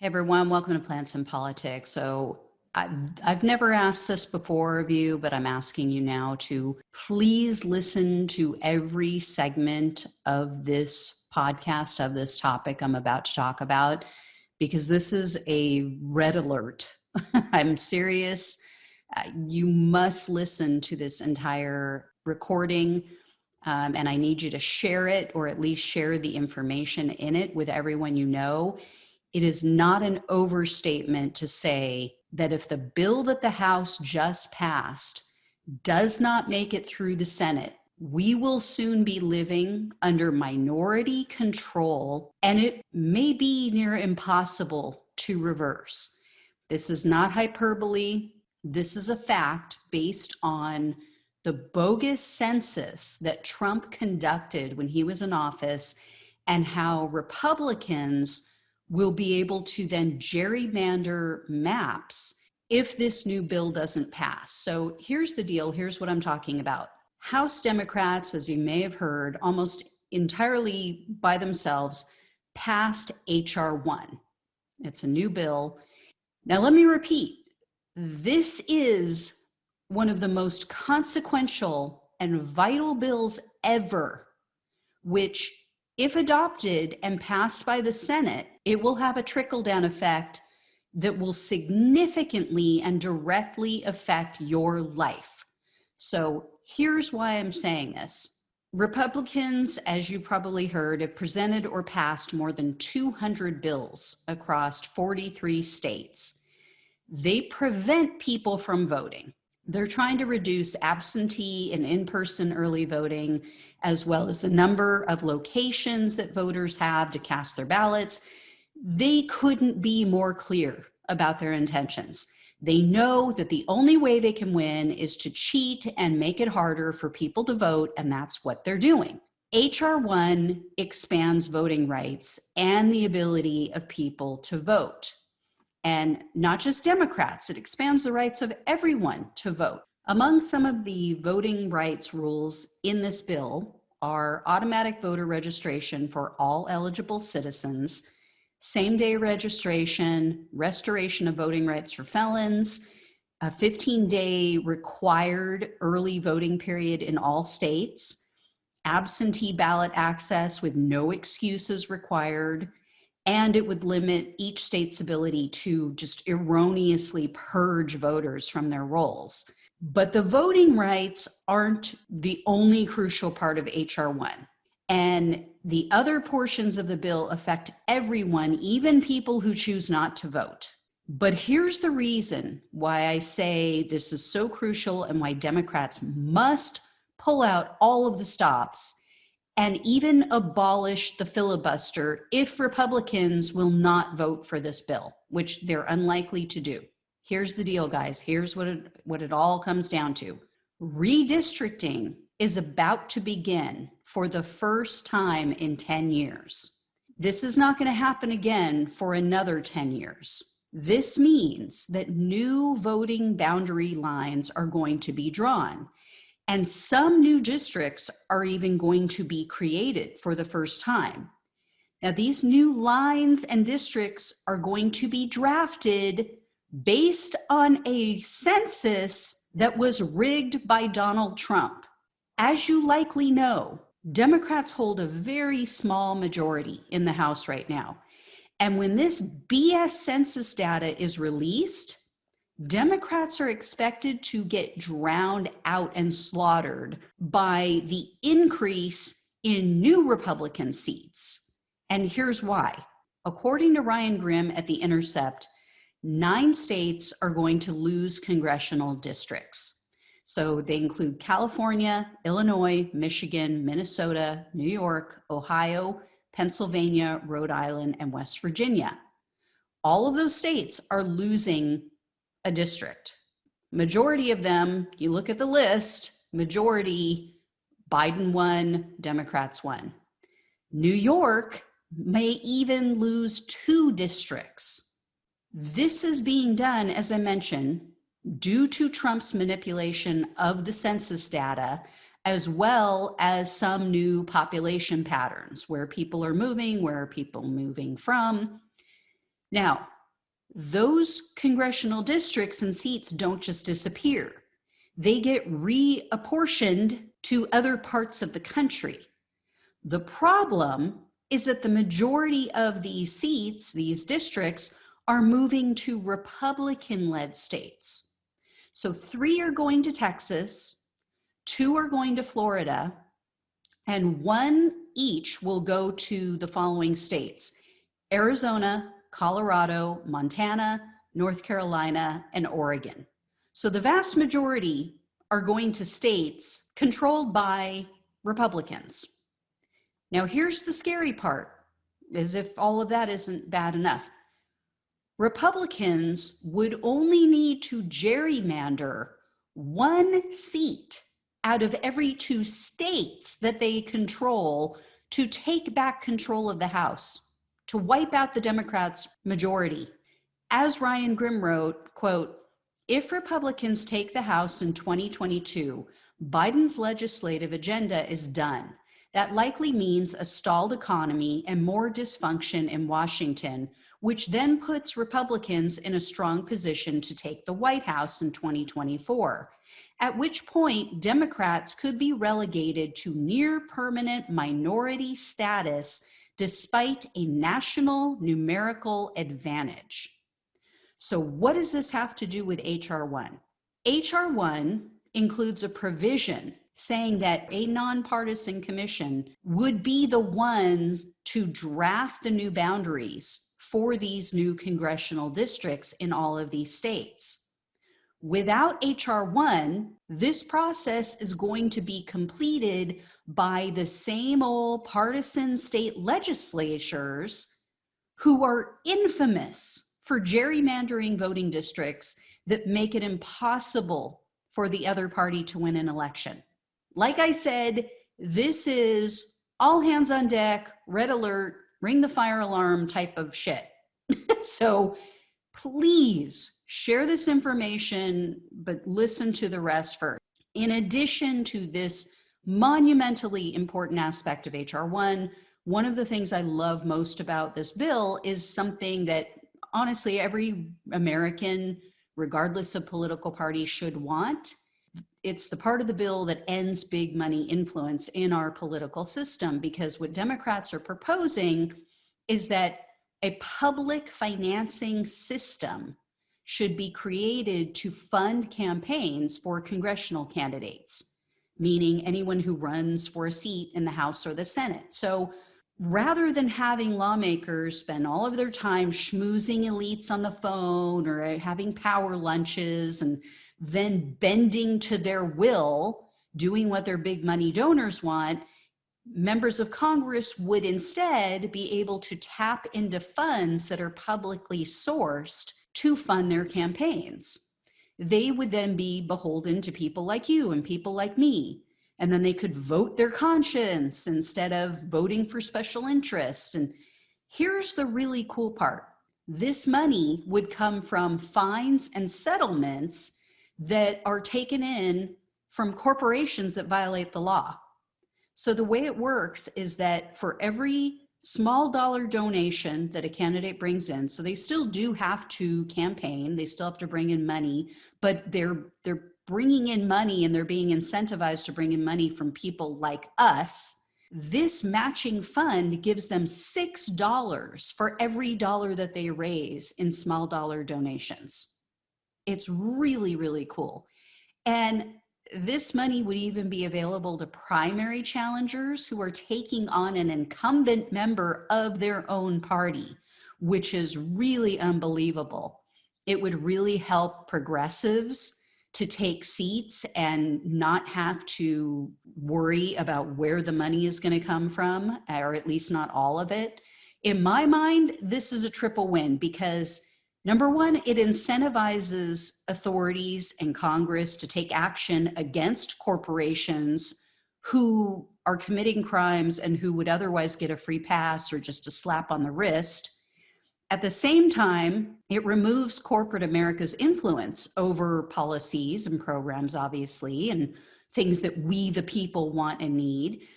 Hey everyone, welcome to Plants and Politics. I've never asked this before of you, but I'm asking you now to please listen to every segment of this podcast, of this topic I'm about to talk about, because this is a red alert. I'm serious. You must listen to this entire recording. And I need you to share it, or at least share the information in it with everyone you know. It is not an overstatement to say that if the bill that the House just passed does not make it through the Senate, we will soon be living under minority control, and it may be near impossible to reverse. This is not hyperbole. This is a fact based on the bogus census that Trump conducted when he was in office, and how Republicans will be able to then gerrymander maps if this new bill doesn't pass. So here's the deal. Here's what I'm talking about. House Democrats, as you may have heard, almost entirely by themselves, passed H.R. 1. It's a new bill. Now, let me repeat. This is one of the most consequential and vital bills ever, which, if adopted and passed by the Senate, it will have a trickle-down effect that will significantly and directly affect your life. So here's why I'm saying this. Republicans, as you probably heard, have presented or passed more than 200 bills across 43 states. They prevent people from voting. They're trying to reduce absentee and in-person early voting, as well as the number of locations that voters have to cast their ballots. They couldn't be more clear about their intentions. They know that the only way they can win is to cheat and make it harder for people to vote, and that's what they're doing. H.R. 1 expands voting rights and the ability of people to vote. And not just Democrats, it expands the rights of everyone to vote. Among some of the voting rights rules in this bill are automatic voter registration for all eligible citizens, same-day registration, restoration of voting rights for felons, a 15-day required early voting period in all states, absentee ballot access with no excuses required, and it would limit each state's ability to just erroneously purge voters from their rolls. But the voting rights aren't the only crucial part of H.R. 1. And the other portions of the bill affect everyone, even people who choose not to vote. But here's the reason why I say this is so crucial and why Democrats must pull out all of the stops and even abolish the filibuster if Republicans will not vote for this bill, which they're unlikely to do. Here's the deal, guys. Here's what it all comes down to. Redistricting is about to begin for the first time in 10 years. This is not going to happen again for another 10 years. This means that new voting boundary lines are going to be drawn. And some new districts are even going to be created for the first time. Now, these new lines and districts are going to be drafted based on a census that was rigged by Donald Trump. As you likely know, Democrats hold a very small majority in the House right now. And when this BS census data is released, Democrats are expected to get drowned out and slaughtered by the increase in new Republican seats. And here's why. According to Ryan Grimm at The Intercept, 9 states are going to lose congressional districts. So they include California, Illinois, Michigan, Minnesota, New York, Ohio, Pennsylvania, Rhode Island, and West Virginia. All of those states are losing a district. Majority of them, you look at the list, majority, Biden won, Democrats won. New York may even lose 2 districts. This is being done, as I mentioned, due to Trump's manipulation of the census data, as well as some new population patterns, where people are moving, where are people moving from. Now, those congressional districts and seats don't just disappear. They get reapportioned to other parts of the country. The problem is that the majority of these seats, these districts, are moving to Republican-led states. So 3 are going to Texas, 2 are going to Florida, and 1 each will go to the following states: Arizona, Colorado, Montana, North Carolina, and Oregon. So the vast majority are going to states controlled by Republicans. Now, here's the scary part, as if all of that isn't bad enough. Republicans would only need to gerrymander 1 seat out of every 2 states that they control to take back control of the House, to wipe out the Democrats' majority. As Ryan Grimm wrote, quote, "If Republicans take the House in 2022, Biden's legislative agenda is done. That likely means a stalled economy and more dysfunction in Washington, which then puts Republicans in a strong position to take the White House in 2024, at which point Democrats could be relegated to near permanent minority status despite a national numerical advantage." So what does this have to do with H.R. 1? H.R. 1 includes a provision saying that a nonpartisan commission would be the ones to draft the new boundaries for these new congressional districts in all of these states. Without H.R. 1, this process is going to be completed by the same old partisan state legislatures who are infamous for gerrymandering voting districts that make it impossible for the other party to win an election. Like I said, this is all hands on deck, red alert, ring the fire alarm type of shit. So please share this information, but listen to the rest first. In addition to this monumentally important aspect of H.R. 1, one of the things I love most about this bill is something that honestly every American, regardless of political party, should want. It's the part of the bill that ends big money influence in our political system, because what Democrats are proposing is that a public financing system should be created to fund campaigns for congressional candidates, meaning anyone who runs for a seat in the House or the Senate. So rather than having lawmakers spend all of their time schmoozing elites on the phone or having power lunches and then bending to their will, doing what their big money donors want, members of Congress would instead be able to tap into funds that are publicly sourced to fund their campaigns. They would then be beholden to people like you and people like me. And then they could vote their conscience instead of voting for special interests. And here's the really cool part. This money would come from fines and settlements that are taken in from corporations that violate the law. So the way it works is that for every small dollar donation that a candidate brings in, so they still do have to campaign, they still have to bring in money, but they're bringing in money and they're being incentivized to bring in money from people like us. This matching fund gives them $6 for every dollar that they raise in small dollar donations. It's really, really cool. And this money would even be available to primary challengers who are taking on an incumbent member of their own party, which is really unbelievable. It would really help progressives to take seats and not have to worry about where the money is going to come from, or at least not all of it. In my mind, this is a triple win because number one, it incentivizes authorities and Congress to take action against corporations who are committing crimes and who would otherwise get a free pass or just a slap on the wrist. At the same time, it removes corporate America's influence over policies and programs, obviously, and things that we, the people, want and need.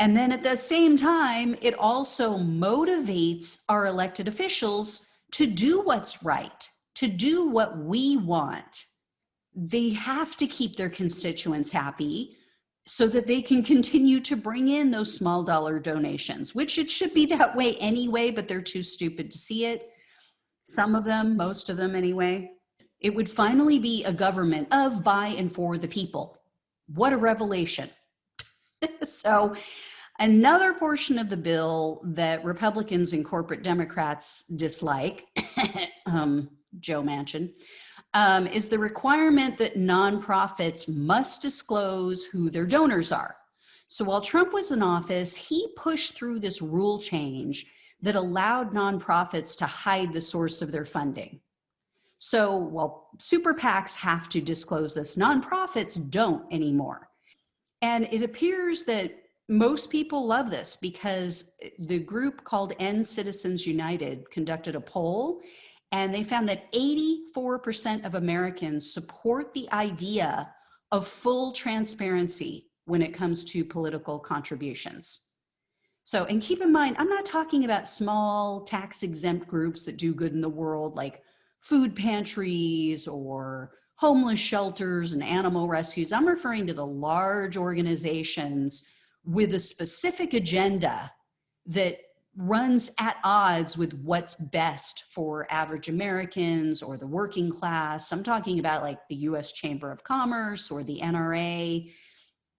And then at the same time, it also motivates our elected officials to do what's right, to do what we want. They have to keep their constituents happy so that they can continue to bring in those small dollar donations, which it should be that way anyway, but they're too stupid to see it. Some of them, most of them anyway. It would finally be a government of, by, and for the people. What a revelation. So another portion of the bill that Republicans and corporate Democrats dislike, Joe Manchin, is the requirement that nonprofits must disclose who their donors are. So while Trump was in office, he pushed through this rule change that allowed nonprofits to hide the source of their funding. So while super PACs have to disclose this, nonprofits don't anymore. And it appears that most people love this because the group called End Citizens United conducted a poll, and they found that 84% of Americans support the idea of full transparency when it comes to political contributions. So, and keep in mind, I'm not talking about small tax-exempt groups that do good in the world, like food pantries or homeless shelters and animal rescues. I'm referring to the large organizations with a specific agenda that runs at odds with what's best for average Americans or the working class. I'm talking about like the US Chamber of Commerce or the NRA.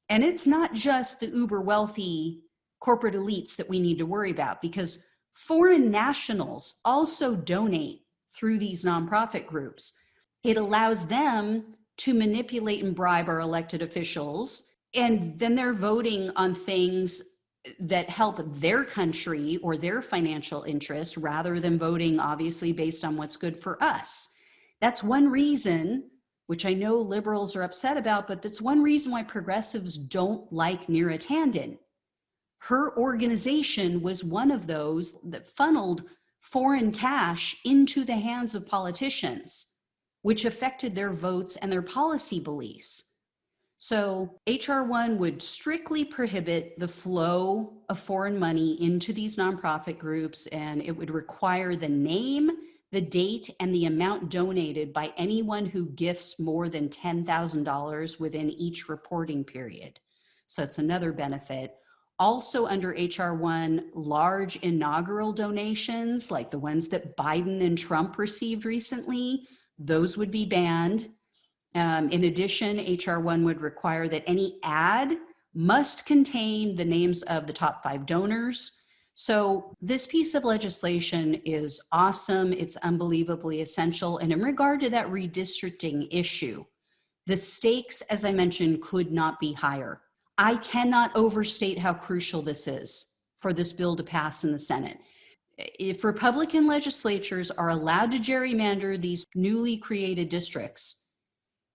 And it's not just the uber wealthy corporate elites that we need to worry about, because foreign nationals also donate through these nonprofit groups. It allows them to manipulate and bribe our elected officials, and then they're voting on things that help their country or their financial interest rather than voting obviously based on what's good for us. That's one reason, which I know liberals are upset about, but that's one reason why progressives don't like Neera Tanden. Her organization was one of those that funneled foreign cash into the hands of politicians, which affected their votes and their policy beliefs. So HR 1 would strictly prohibit the flow of foreign money into these nonprofit groups, and it would require the name, the date, and the amount donated by anyone who gifts more than $10,000 within each reporting period. So that's another benefit. Also under HR 1, large inaugural donations, like the ones that Biden and Trump received recently, those would be banned. In addition, HR 1 would require that any ad must contain the names of the top 5 donors. So this piece of legislation is awesome. It's unbelievably essential. And in regard to that redistricting issue, the stakes, as I mentioned, could not be higher. I cannot overstate how crucial this is for this bill to pass in the Senate. If Republican legislatures are allowed to gerrymander these newly created districts,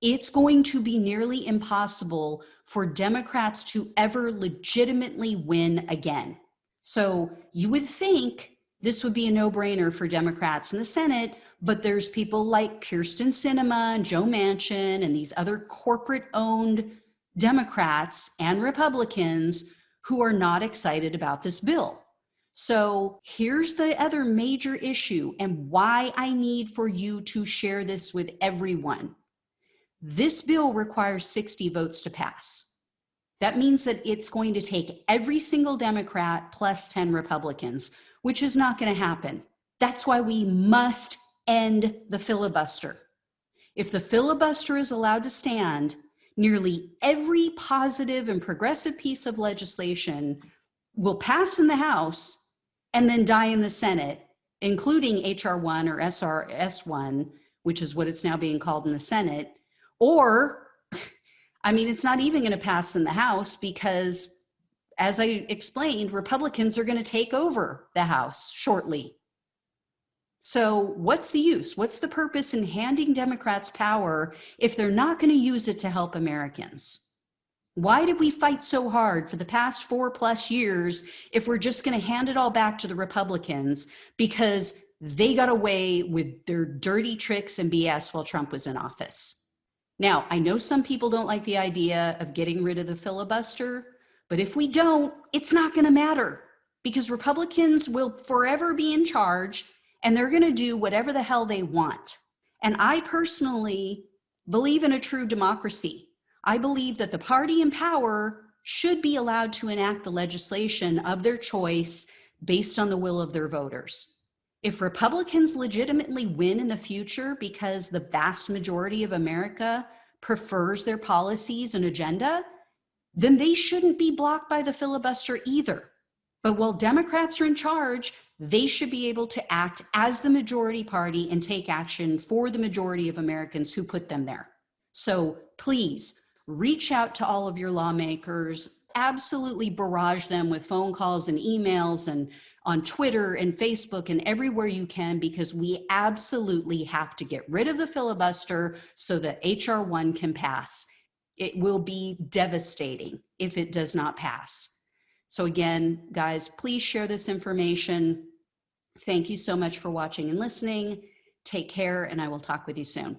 it's going to be nearly impossible for Democrats to ever legitimately win again. So you would think this would be a no-brainer for Democrats in the Senate, but there's people like Kyrsten Sinema and Joe Manchin and these other corporate-owned Democrats and Republicans who are not excited about this bill. So here's the other major issue and why I need for you to share this with everyone. This bill requires 60 votes to pass. That means that it's going to take every single Democrat plus 10 Republicans, which is not going to happen. That's why we must end the filibuster. If the filibuster is allowed to stand, nearly every positive and progressive piece of legislation will pass in the House and then die in the Senate, including HR 1 or SRS 1, which is what it's now being called in the Senate. Or, I mean, it's not even going to pass in the House because, as I explained, Republicans are going to take over the House shortly. So what's the use? What's the purpose in handing Democrats power if they're not going to use it to help Americans? Why did we fight so hard for the past 4+ years if we're just going to hand it all back to the Republicans because they got away with their dirty tricks and BS while Trump was in office? Now, I know some people don't like the idea of getting rid of the filibuster, but if we don't, it's not going to matter because Republicans will forever be in charge and they're going to do whatever the hell they want. And I personally believe in a true democracy. I believe that the party in power should be allowed to enact the legislation of their choice based on the will of their voters. If Republicans legitimately win in the future because the vast majority of America prefers their policies and agenda, then they shouldn't be blocked by the filibuster either. But while Democrats are in charge, they should be able to act as the majority party and take action for the majority of Americans who put them there. So please reach out to all of your lawmakers, absolutely barrage them with phone calls and emails and on Twitter and Facebook and everywhere you can, because we absolutely have to get rid of the filibuster so that HR 1 can pass. It will be devastating if it does not pass. So again, guys, please share this information. Thank you so much for watching and listening. Take care, and I will talk with you soon.